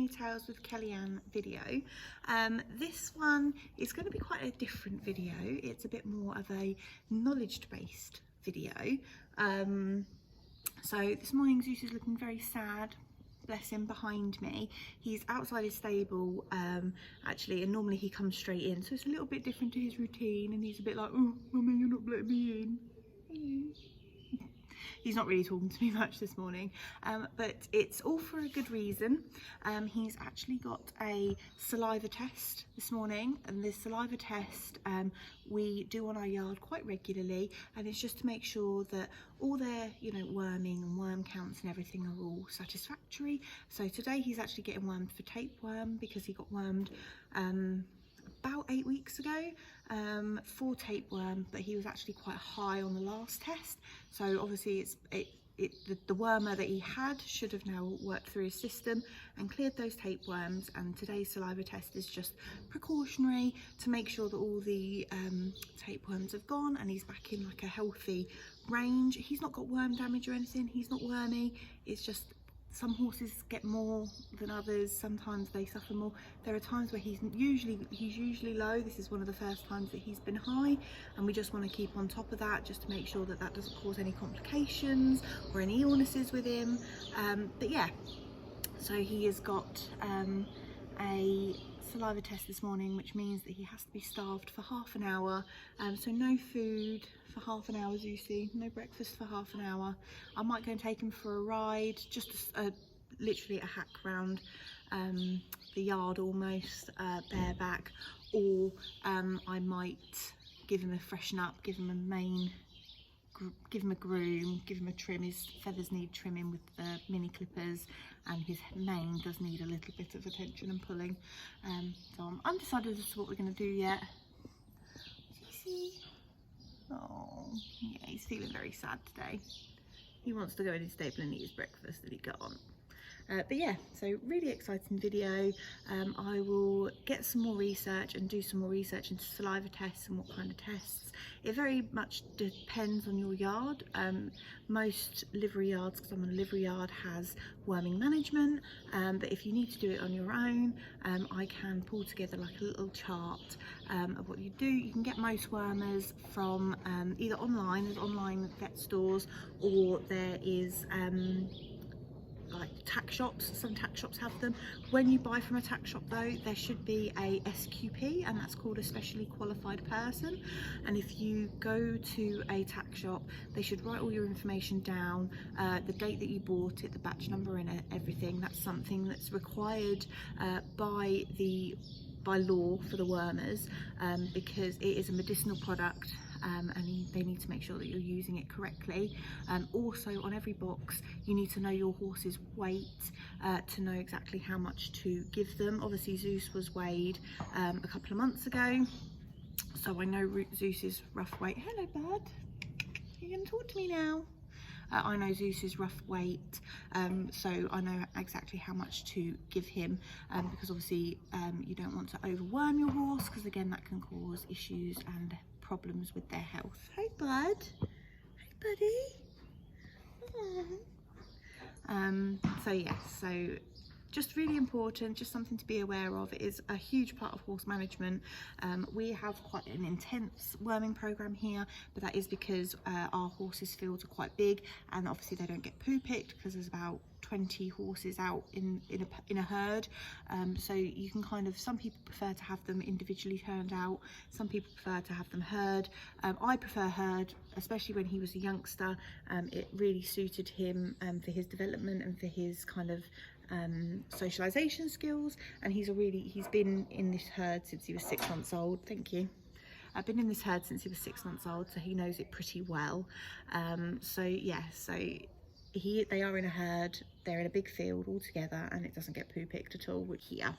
Ponytails with Kellyanne video. This one is going to be quite a different video. It's a bit more of a knowledge-based video. So this morning Zeus is looking very sad, bless him, behind me. He's outside his stable actually, and normally he comes straight in, so it's a little bit different to his routine, and he's a bit like, oh mummy, you're not letting me in. He's not really talking to me much this morning, but it's all for a good reason. He's actually got a saliva test this morning, and this saliva test we do on our yard quite regularly, and it's just to make sure that all their, you know, worming and worm counts and everything are all satisfactory. So today he's actually getting wormed for tapeworm because he got wormed about 8 weeks ago for tapeworm, but he was actually quite high on the last test, so obviously the wormer that he had should have now worked through his system and cleared those tapeworms, and today's saliva test is just precautionary to make sure that all the tapeworms have gone and he's back in like a healthy range. He's not got worm damage or anything, he's not wormy, it's just some horses get more than others, sometimes they suffer more. There are times where he's usually low. This is one of the first times that he's been high, and we just want to keep on top of that just to make sure that that doesn't cause any complications or any illnesses with him. But yeah, so he has got a saliva test this morning, which means that he has to be starved for half an hour, so no food for half an hour, Zeusy, no breakfast for half an hour. I might go and take him for a ride, just literally a hack round the yard almost, bareback, or I might give him a freshen up, give him a groom, give him a trim. His feathers need trimming with the mini clippers, and his mane does need a little bit of attention and pulling. So I'm undecided as to what we're going to do yet. See? Oh, yeah, he's feeling very sad today. He wants to go in his stable and eat his breakfast, and he can't. But yeah, so really exciting video. I will get some more research and do some more research into saliva tests and what kind of tests. It very much depends on your yard. Most livery yards, because I'm on a livery yard, has worming management, but if you need to do it on your own, I can pull together like a little chart of what you do. You can get most wormers from either online, there's online vet stores, or there is like tack shops. Some tack shops have them. When you buy from a tack shop though, there should be a SQP, and that's called a specially qualified person, and if you go to a tack shop, they should write all your information down, the date that you bought it, the batch number and everything. That's something that's required by law for the wormers, because it is a medicinal product, and they need to make sure that you're using it correctly. Also, on every box you need to know your horse's weight to know exactly how much to give them. Obviously Zeus was weighed a couple of months ago, so I know Zeus's rough weight. Hello bud, you're gonna talk to me now. I know Zeus's rough weight, so I know exactly how much to give him, because obviously you don't want to overworm your horse, because again that can cause issues and problems with their health. Hey bud, hey buddy. So yes, so just really important, just something to be aware of. It is a huge part of horse management. We have quite an intense worming program here, but that is because our horses' fields are quite big, and obviously they don't get poo picked because there's about 20 horses out in a herd. So you can kind of, some people prefer to have them individually turned out, some people prefer to have them herd. I prefer herd, especially when he was a youngster. It really suited him for his development and for his kind of socialization skills, and he's been in this herd since he was 6 months old. Thank you. I've been in this herd since he was 6 months old, so he knows it pretty well. So yeah, so they are in a herd, they're in a big field all together, and it doesn't get poo picked at all here.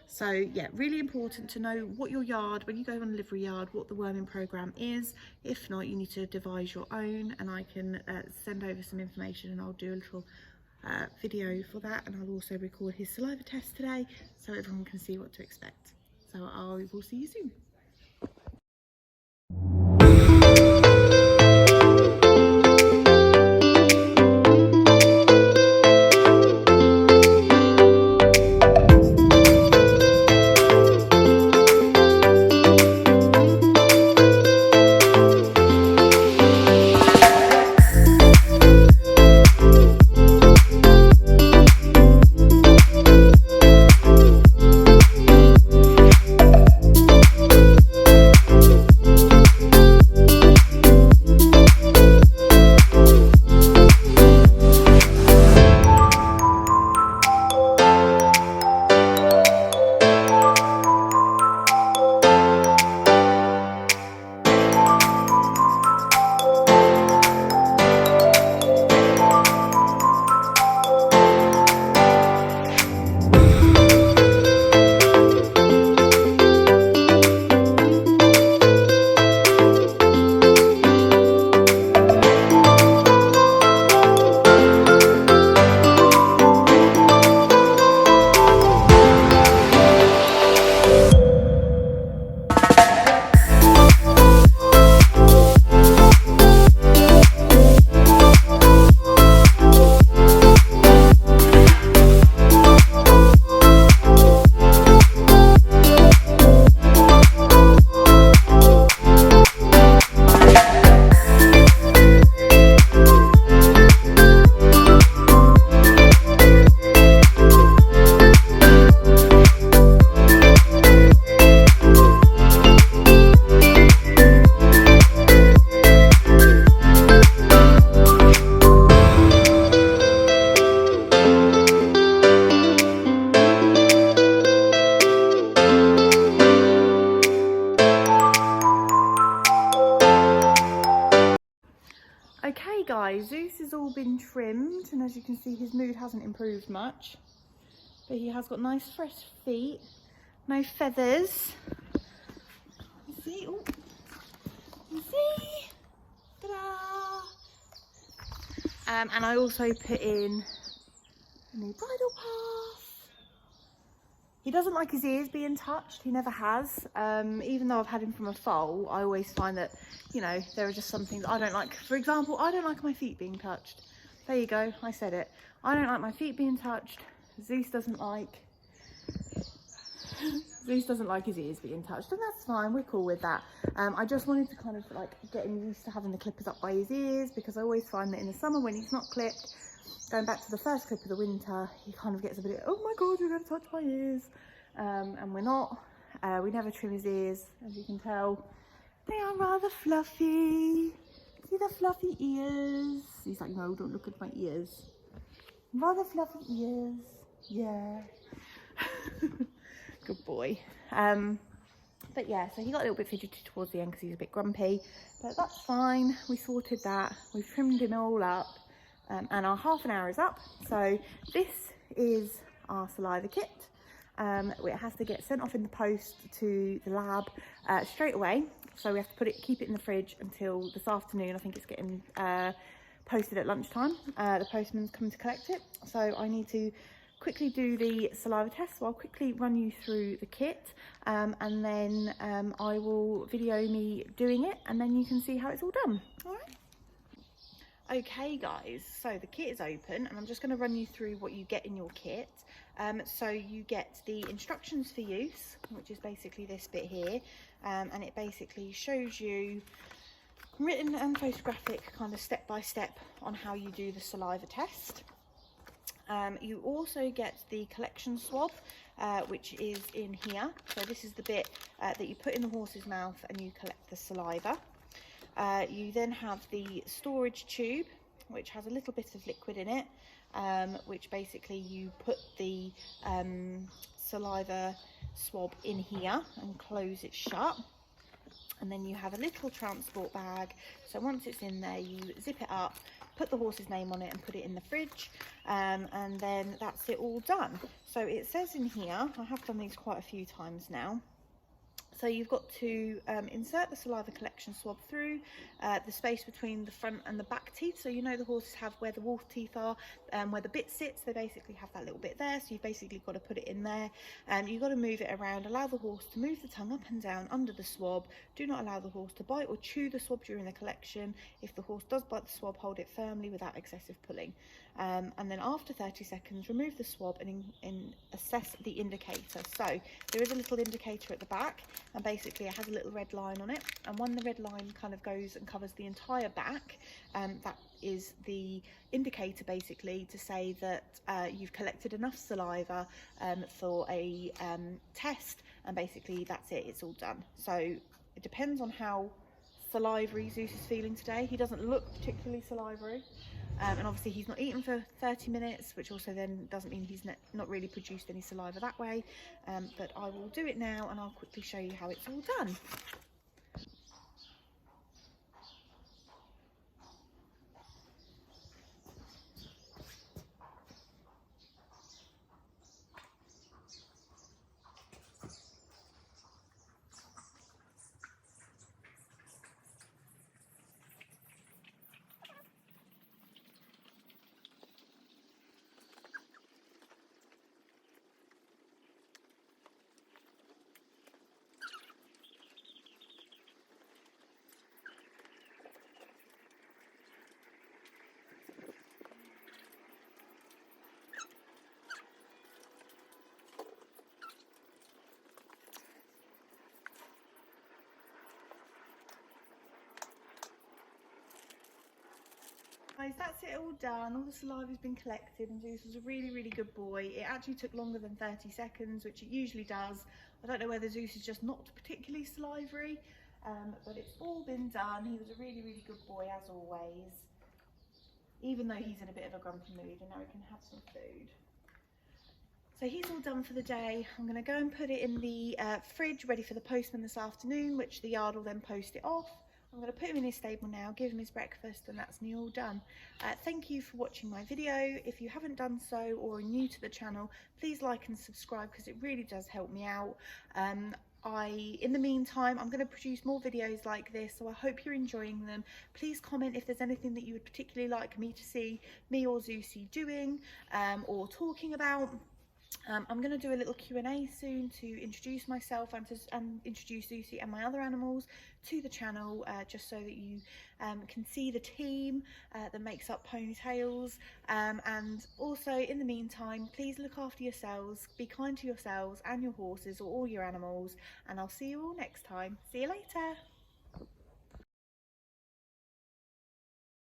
So yeah, really important to know what your yard, when you go on a livery yard, what the worming program is. If not, you need to devise your own, and I can send over some information, and I'll do a little video for that, and I'll also record his saliva test today so everyone can see what to expect. So I will see you soon. Okay guys, Zeus has all been trimmed, and as you can see his mood hasn't improved much, but he has got nice fresh feet, no feathers. You see? Oh, you see? Ta-da! And I also put in a new bridle path. He doesn't like his ears being touched, he never has. Even though I've had him from a foal, I always find that, you know, there are just some things I don't like. For example, I don't like my feet being touched. There you go, I said it. I don't like my feet being touched. Zeus doesn't like his ears being touched, and that's fine, we're cool with that. I just wanted to kind of like get him used to having the clippers up by his ears, because I always find that in the summer when he's not clipped, going back to the first clip of the winter, he kind of gets a bit, oh my god, you're going to touch my ears. And we're not. We never trim his ears, as you can tell. They are rather fluffy. See the fluffy ears? He's like, no, don't look at my ears. Rather fluffy ears. Yeah. Good boy. But yeah, so he got a little bit fidgety towards the end because he's a bit grumpy. But that's fine. We sorted that. We've trimmed him all up. And our half an hour is up. So this is our saliva kit. It has to get sent off in the post to the lab straight away. So we have to keep it in the fridge until this afternoon. I think it's getting posted at lunchtime. The postman's coming to collect it. So I need to quickly do the saliva test. So I'll quickly run you through the kit, and then I will video me doing it, and then you can see how it's all done. All right. Okay guys, so the kit is open, and I'm just going to run you through what you get in your kit. So you get the instructions for use, which is basically this bit here, and it basically shows you written and photographic kind of step by step on how you do the saliva test. You also get the collection swab, which is in here. So this is the bit that you put in the horse's mouth and you collect the saliva. You then have the storage tube, which has a little bit of liquid in it, which basically you put the saliva swab in here and close it shut. And then you have a little transport bag. So once it's in there, you zip it up, put the horse's name on it and put it in the fridge, and then that's it all done. So it says in here, I have done these quite a few times now. So you've got to insert the saliva collection swab through the space between the front and the back teeth. So you know the horses have where the wolf teeth are, where the bit sits, they basically have that little bit there. So you've basically got to put it in there. You've got to move it around, allow the horse to move the tongue up and down under the swab. Do not allow the horse to bite or chew the swab during the collection. If the horse does bite the swab, hold it firmly without excessive pulling. And then after 30 seconds, remove the swab and assess the indicator. So there is a little indicator at the back, and basically it has a little red line on it, and when the red line kind of goes and covers the entire back, that is the indicator basically to say that you've collected enough saliva for a test, and basically that's it, it's all done. So it depends on how salivary Zeus is feeling today. He doesn't look particularly salivary. And obviously he's not eaten for 30 minutes, which also then doesn't mean he's not really produced any saliva that way. But I will do it now and I'll quickly show you how it's all done. Guys, that's it all done. All the saliva's been collected and Zeus was a really good boy. It actually took longer than 30 seconds, which it usually does. I don't know whether Zeus is just not particularly salivary, but it's all been done. He was a really good boy as always, even though he's in a bit of a grumpy mood, and now we can have some food. So he's all done for the day. I'm going to go and put it in the fridge ready for the postman this afternoon, which the yard will then post it off. I'm going to put him in his stable now, give him his breakfast, and that's me all done. Thank you for watching my video. If you haven't done so or are new to the channel, please like and subscribe because it really does help me out. In the meantime, I'm going to produce more videos like this, so I hope you're enjoying them. Please comment if there's anything that you would particularly like me to see me or Zeusy doing or talking about. I'm going to do a little Q&A soon to introduce myself and introduce Zeusy and my other animals to the channel, just so that you can see the team that makes up Ponytails. And also, in the meantime, please look after yourselves, be kind to yourselves and your horses or all your animals, and I'll see you all next time. See you later.